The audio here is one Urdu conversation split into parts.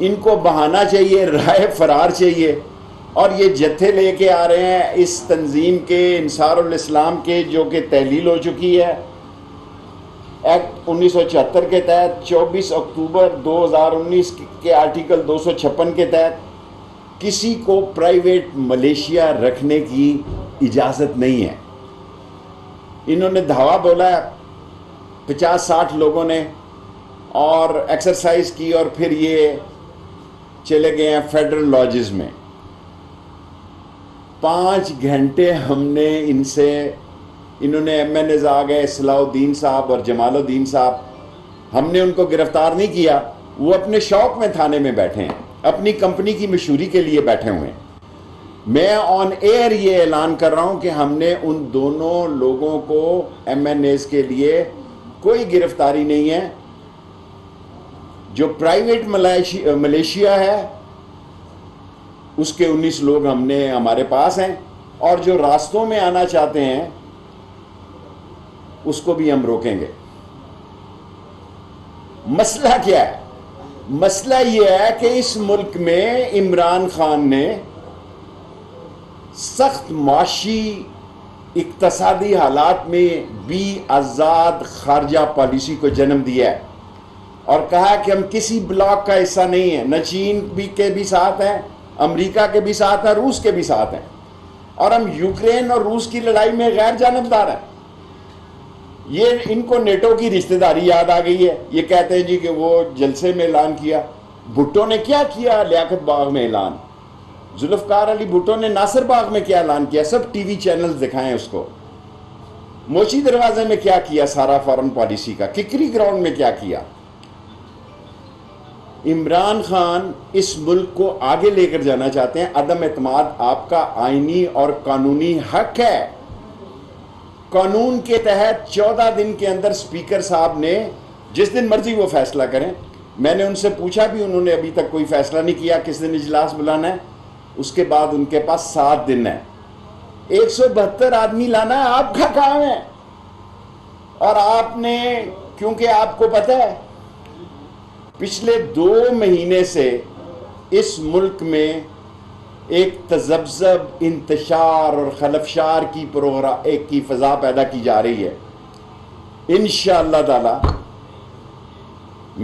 ان کو بہانہ چاہیے، رائے فرار چاہیے، اور یہ جتھے لے کے آ رہے ہیں اس تنظیم کے انصار الاسلام کے، جو کہ تحلیل ہو چکی ہے ایکٹ 1974 کے تحت، 24 اکتوبر 2019 کے آرٹیکل 256 کے تحت کسی کو پرائیویٹ ملیشیا رکھنے کی اجازت نہیں ہے۔ انہوں نے دھاوا بولا ہے 50-60 لوگوں نے، اور ایکسرسائز کی، اور پھر یہ چلے گئے ہیں فیڈرل لاجز میں۔ 5 گھنٹے ہم نے ان سے، انہوں نے ایم این ایز آ گئے، صلاح الدین صاحب اور جمال الدین صاحب، ہم نے ان کو گرفتار نہیں کیا، وہ اپنے شوق میں تھانے میں بیٹھے ہیں، اپنی کمپنی کی مشہوری کے لیے بیٹھے ہوئے ہیں۔ میں آن ایئر یہ اعلان کر رہا ہوں کہ ہم نے ان دونوں لوگوں کو ایم این ایز کے لیے کوئی گرفتاری نہیں ہے۔ جو پرائیویٹ ملیشیا ہے اس کے 19 لوگ ہمارے پاس ہیں، اور جو راستوں میں آنا چاہتے ہیں اس کو بھی ہم روکیں گے۔ مسئلہ کیا ہے؟ مسئلہ یہ ہے کہ اس ملک میں عمران خان نے سخت معاشی اقتصادی حالات میں بھی آزاد خارجہ پالیسی کو جنم دیا ہے، اور کہا کہ ہم کسی بلاک کا حصہ نہیں ہیں، نہ چین کے بھی ساتھ ہیں، امریکہ کے بھی ساتھ ہیں، روس کے بھی ساتھ ہیں، اور ہم یوکرین اور روس کی لڑائی میں غیر جانبدار ہیں۔ یہ ان کو نیٹو کی رشتہ داری یاد آ گئی ہے۔ یہ کہتے ہیں جی کہ وہ جلسے میں اعلان کیا، بھٹو نے کیا کیا لیاقت باغ میں اعلان، ذوالفقار علی بھٹو نے ناصر باغ میں کیا اعلان کیا، سب ٹی وی چینلز دکھائیں اس کو۔ موچی دروازے میں کیا کیا سارا فارن پالیسی کا، ککری گراؤنڈ میں کیا کیا۔ عمران خان اس ملک کو آگے لے کر جانا چاہتے ہیں۔ عدم اعتماد آپ کا آئینی اور قانونی حق ہے۔ قانون کے تحت 14 دن کے اندر اسپیکر صاحب نے، جس دن مرضی وہ فیصلہ کریں، میں نے ان سے پوچھا بھی، انہوں نے ابھی تک کوئی فیصلہ نہیں کیا کس دن اجلاس بلانا ہے، اس کے بعد ان کے پاس 7 دن ہے۔ 172 آدمی لانا ہے، آپ کا کام ہے، اور آپ نے، کیونکہ آپ کو پتہ ہے پچھلے 2 مہینے سے اس ملک میں ایک تذبذب، انتشار اور خلفشار کی فضا پیدا کی جا رہی ہے۔ انشاءاللہ تعالی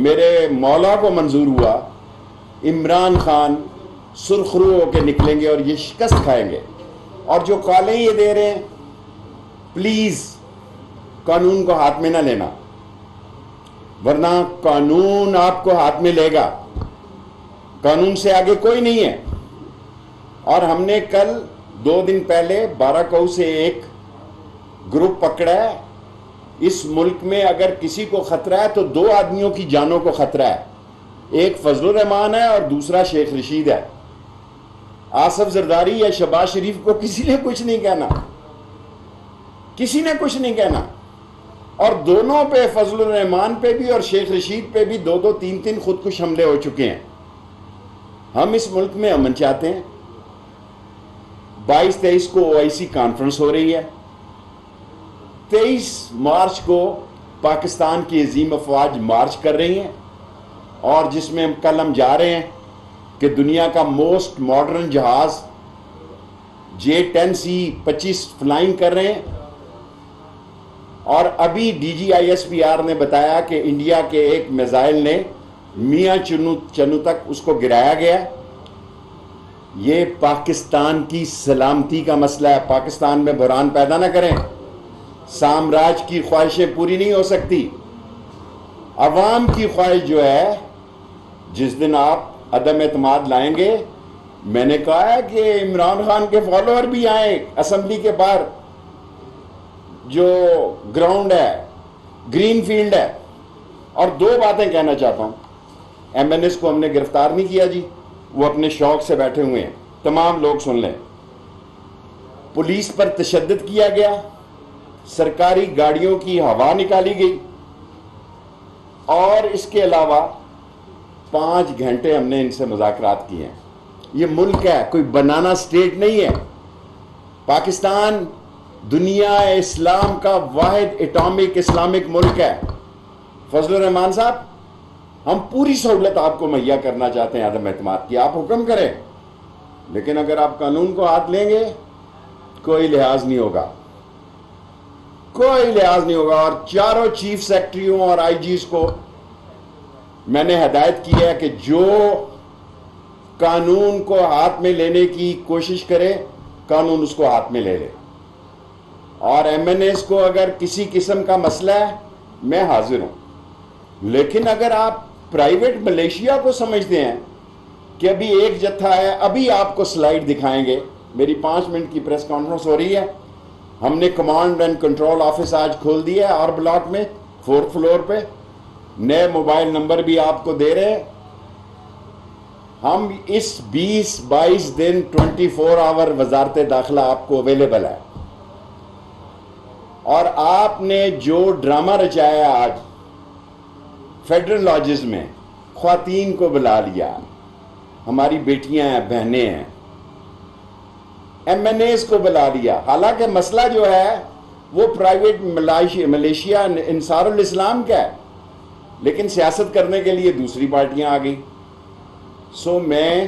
میرے مولا کو منظور ہوا، عمران خان سرخرو ہو کے نکلیں گے اور یہ شکست کھائیں گے۔ اور جو کالیں یہ دے رہے ہیں، پلیز قانون کو ہاتھ میں نہ لینا، ورنہ قانون آپ کو ہاتھ میں لے گا۔ قانون سے آگے کوئی نہیں ہے۔ اور ہم نے کل 2 دن پہلے بارہ سے ایک گروپ پکڑا ہے۔ اس ملک میں اگر کسی کو خطرہ ہے تو 2 آدمیوں کی جانوں کو خطرہ ہے، ایک فضل الرحمان ہے اور دوسرا شیخ رشید ہے۔ آصف زرداری یا شہباز شریف کو کسی نے کچھ نہیں کہنا، کسی نے کچھ نہیں کہنا، اور دونوں پہ، فضل الرحمان پہ بھی اور شیخ رشید پہ بھی 2-2 3-3 خودکش حملے ہو چکے ہیں۔ ہم اس ملک میں امن چاہتے ہیں۔ 22-23 کو OIC کانفرنس ہو رہی ہے، 23 مارچ کو پاکستان کی عظیم افواج مارچ کر رہی ہیں، اور جس میں کل ہم جا رہے ہیں کہ دنیا کا موسٹ ماڈرن جہاز J-10C-25 فلائنگ کر رہے ہیں۔ اور ابھی DGISPR نے بتایا کہ انڈیا کے ایک میزائل نے میاں چنو تک اس کو گرایا گیا۔ یہ پاکستان کی سلامتی کا مسئلہ ہے۔ پاکستان میں بحران پیدا نہ کریں، سامراج کی خواہشیں پوری نہیں ہو سکتی۔ عوام کی خواہش جو ہے، جس دن آپ عدم اعتماد لائیں گے، میں نے کہا ہے کہ عمران خان کے فالوور بھی آئیں اسمبلی کے باہر، جو گراؤنڈ ہے، گرین فیلڈ ہے۔ اور 2 باتیں کہنا چاہتا ہوں۔ MNS کو ہم نے گرفتار نہیں کیا جی، وہ اپنے شوق سے بیٹھے ہوئے ہیں، تمام لوگ سن لیں۔ پولیس پر تشدد کیا گیا، سرکاری گاڑیوں کی ہوا نکالی گئی، اور اس کے علاوہ 5 گھنٹے ہم نے ان سے مذاکرات کیے ہیں۔ یہ ملک ہے، کوئی بنانا سٹیٹ نہیں ہے۔ پاکستان دنیا اسلام کا واحد اٹامک اسلامک ملک ہے۔ فضل الرحمان صاحب، ہم پوری سہولت آپ کو مہیا کرنا چاہتے ہیں عدم اعتماد کی. آپ حکم کریں, لیکن اگر آپ قانون کو ہاتھ لیں گے کوئی لحاظ نہیں ہوگا, کوئی لحاظ نہیں ہوگا. اور چاروں چیف سیکرٹریوں اور آئی جیز کو میں نے ہدایت کی ہے کہ جو قانون کو ہاتھ میں لینے کی کوشش کرے قانون اس کو ہاتھ میں لے لے. اور ایم این ایز کو اگر کسی قسم کا مسئلہ ہے میں حاضر ہوں, لیکن اگر آپ پرائیویٹ ملیشیا کو سمجھتے ہیں کہ ابھی ایک جتھا ہے, ابھی آپ کو سلائیڈ دکھائیں گے, میری 5 منٹ کی پریس کانفرنس ہو رہی ہے, ہم نے کمانڈ اینڈ کنٹرول آفس آج کھول دیا ہے آر بلاک میں 4th فلور پہ, نئے موبائل نمبر بھی آپ کو دے رہے ہیں. ہم اس 20-22 دن 24 آور وزارت داخلہ آپ کو اویلیبل ہے. اور آپ نے جو ڈرامہ رچایا آج فیڈرل لاجز میں, خواتین کو بلا لیا, ہماری بیٹیاں ہیں, بہنیں ہیں, ایم این ایز کو بلا لیا, حالانکہ مسئلہ جو ہے وہ پرائیویٹ ملیشیا انصار الاسلام کا ہے, لیکن سیاست کرنے کے لیے دوسری پارٹیاں آ گئی. سو میں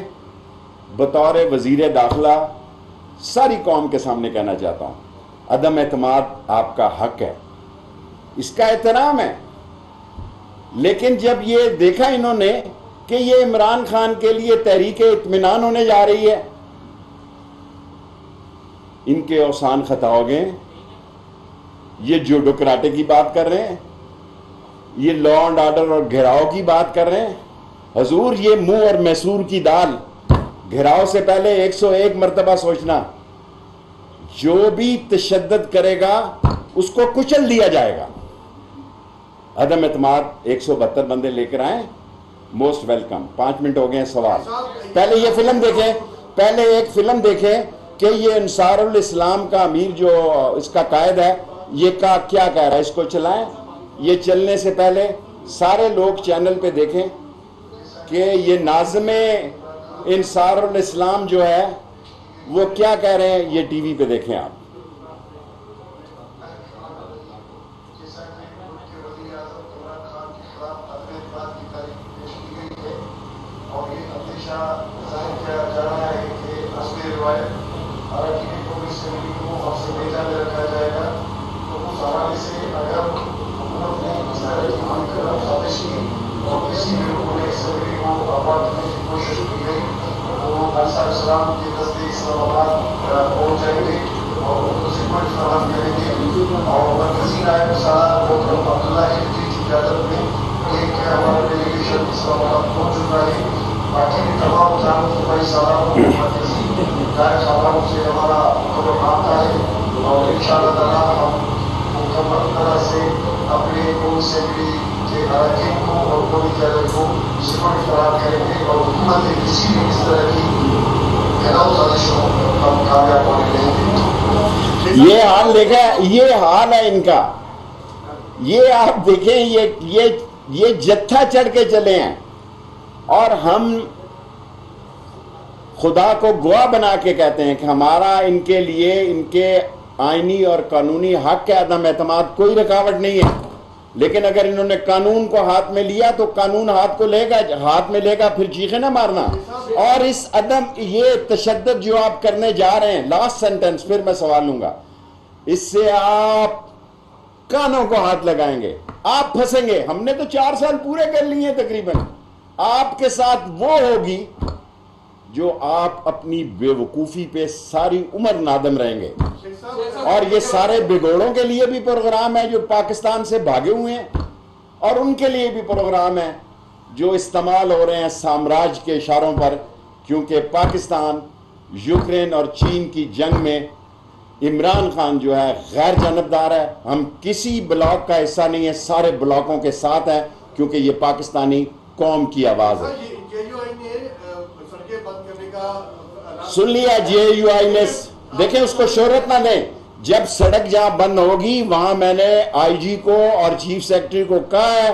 بطور وزیر داخلہ ساری قوم کے سامنے کہنا چاہتا ہوں, عدم اعتماد آپ کا حق ہے, اس کا احترام ہے. لیکن جب یہ دیکھا انہوں نے کہ یہ عمران خان کے لیے تحریک اطمینان ہونے جا رہی ہے, ان کے اوسان خطا ہو گئے. یہ جوڈو کراٹے کی بات کر رہے ہیں, یہ لا اینڈ آرڈر اور گھیراؤ کی بات کر رہے ہیں. حضور یہ منہ اور میسور کی دال, گھیراؤ سے پہلے 101 مرتبہ سوچنا. جو بھی تشدد کرے گا اس کو کچل دیا جائے گا. عدم اعتماد 172 بندے لے کر آئیں, موسٹ ویلکم. 5 منٹ ہو گئے ہیں, سوال. پہلے یہ فلم دیکھیں, پہلے ایک فلم دیکھیں کہ یہ انصار الاسلام کا امیر جو اس کا قائد ہے یہ کیا کہہ رہا ہے, اس کو چلائیں. یہ چلنے سے پہلے سارے لوگ چینل پہ دیکھیں کہ یہ ناظم انصار الاسلام جو ہے وہ کیا کہہ رہے ہیں, یہ ٹی وی پہ دیکھیں آپ. یہ حال دیکھا, یہ حال ہے ان کا. یہ آپ دیکھیں, یہ جتھا چڑھ کے چلے ہیں, اور ہم خدا کو گواہ بنا کے کہتے ہیں کہ ہمارا ان کے لیے ان کے آئینی اور قانونی حق کے عدم اعتماد کوئی رکاوٹ نہیں ہے. لیکن اگر انہوں نے قانون کو ہاتھ میں لیا تو قانون ہاتھ میں لے گا پھر چیخیں نہ مارنا. اور اس عدم یہ تشدد جو آپ کرنے جا رہے ہیں, لاسٹ سینٹنس پھر میں سوال لوں گا, اس سے آپ کانوں کو ہاتھ لگائیں گے, آپ پھنسیں گے. ہم نے تو 4 سال پورے کر لیے تقریباً. آپ کے ساتھ وہ ہوگی جو آپ اپنی بے وقوفی پہ ساری عمر نادم رہیں گے. اور یہ سارے بگوڑوں کے لیے بھی پروگرام ہے جو پاکستان سے بھاگے ہوئے ہیں, اور ان کے لیے بھی پروگرام ہے جو استعمال ہو رہے ہیں سامراج کے اشاروں پر, کیونکہ پاکستان یوکرین اور چین کی جنگ میں عمران خان جو ہے غیر جانبدار ہے. ہم کسی بلاک کا حصہ نہیں ہے, سارے بلاکوں کے ساتھ ہیں, کیونکہ یہ پاکستانی قوم کی آواز ہے. سن لیا جے یو آئی نے, دیکھیں اس کو شہرت نہ دیں. جب سڑک جہاں بند ہوگی وہاں میں نے آئی جی کو اور چیف سیکرٹری کو کہا ہے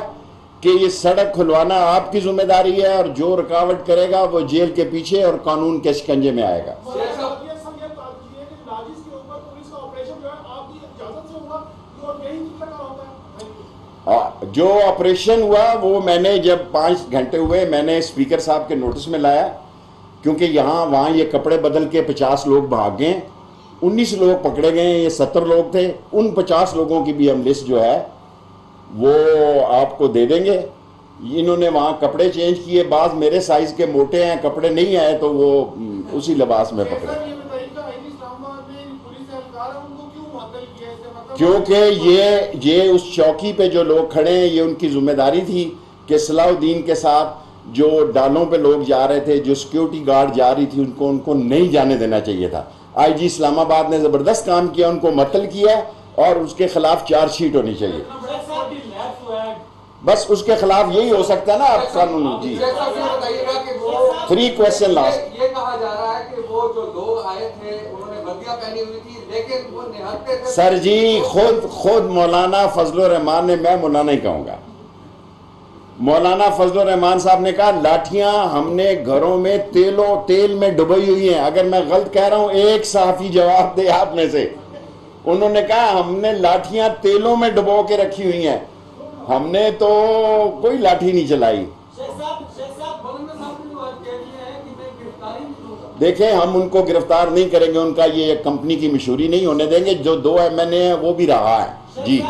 کہ یہ سڑک کھلوانا آپ کی ذمہ داری ہے, اور جو رکاوٹ کرے گا وہ جیل کے پیچھے اور قانون کے شکنجے میں آئے گا. جو آپریشن ہوا وہ میں نے جب 5 گھنٹے ہوئے میں نے اسپیکر صاحب کے نوٹس میں لایا، کیونکہ وہاں یہ کپڑے بدل کے 50 لوگ بھاگ گئے، 19 لوگ پکڑے گئے، یہ 70 لوگ تھے، ان 50 لوگوں کی بھی ہم لسٹ جو ہے وہ آپ کو دے دیں گے۔ انہوں نے وہاں کپڑے چینج کیے، بعض میرے سائز کے موٹے ہیں، کپڑے نہیں آئے تو وہ اسی لباس میں پکڑے۔ کیونکہ یہ اس چوکی پہ جو لوگ کھڑے ہیں یہ ان کی ذمہ داری تھی کہ صلاح الدین کے ساتھ جو ڈالوں پہ لوگ جا رہے تھے، جو سیکیورٹی گارڈ جا رہی تھی، ان کو نہیں جانے دینا چاہیے تھا۔ آئی جی اسلام آباد نے زبردست کام کیا، ان کو معطل کیا اور اس کے خلاف چارج شیٹ ہونی چاہیے۔ بس اس کے خلاف یہی ہو سکتا ہے نا آپ قانون۔ جی 3 کوسچن لاسٹ۔ یہ کہا جا رہا ہے کہ وہ جو لوگ آئے تھے انہوں نے وردیاں پہنی ہوئی تھی لیکن وہ نہتے تھے۔ سر جی خود مولانا فضل الرحمان نے، میں مولانا ہی کہوں گا، مولانا فضل الرحمان صاحب نے کہا لاٹھیاں ہم نے گھروں میں تیل میں ڈبوئی ہوئی ہیں۔ اگر میں غلط کہہ رہا ہوں ایک صحافی جواب دے آپ میں سے۔ انہوں نے کہا ہم نے لاٹھیاں تیلوں میں ڈبو کے رکھی ہوئی ہیں، ہم نے تو کوئی لاٹھی نہیں چلائی۔ دیکھیں ہم ان کو گرفتار نہیں کریں گے، ان کا یہ کمپنی کی مشہوری نہیں ہونے دیں گے۔ جو 2 MNA ہیں وہ بھی رہا ہے۔ جی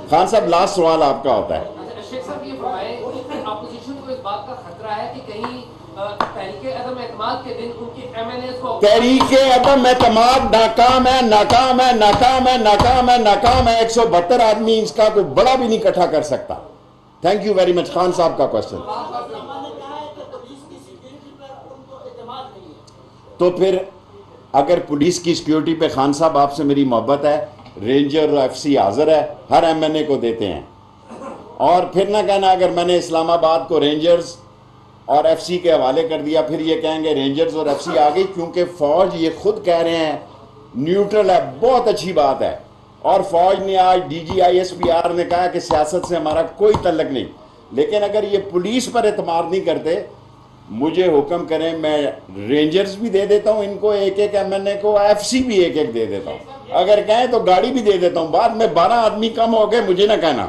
خان صاحب لاسٹ سوال آپ کا ہوتا ہے۔ شیخ صاحب یہ فرمائیں کہ اپوزیشن کو اس بات کا خطرہ ہے کہ کہیں تحریک عدم اعتماد کے دن ان کے MNAs کو تحریک عدم اعتماد ناکام ہے، ناکام ہے، ناکام ہے، ناکام ہے، ناکام ہے۔ 172 آدمی اس کا کوئی بڑا بھی نہیں اکٹھا کر سکتا۔ Thank you very much. Khan صاحب کا کوشچن۔ تو پھر اگر پولیس کی سیکیورٹی پہ خان صاحب آپ سے میری محبت ہے، رینجر اور FC حاضر ہے، ہر MNA کو دیتے ہیں۔ اور پھر نہ کہنا اگر میں نے اسلام آباد کو رینجرز اور FC کے حوالے کر دیا پھر یہ کہیں گے رینجرز اور FC آ گئی، کیونکہ فوج یہ خود کہہ رہے ہیں نیوٹرل ہے۔ بہت اچھی بات ہے۔ اور فوج نے آج DG ISPR نے کہا کہ سیاست سے ہمارا کوئی تعلق نہیں۔ لیکن اگر یہ پولیس پر اعتماد نہیں کرتے، مجھے حکم کریں، میں رینجرز بھی دے دیتا ہوں ان کو ایک MNA کو، FC بھی ایک دے دیتا ہوں۔ اگر کہیں تو گاڑی بھی دے دیتا ہوں۔ بعد میں 12 آدمی کم ہو گئے، مجھے نہ کہنا۔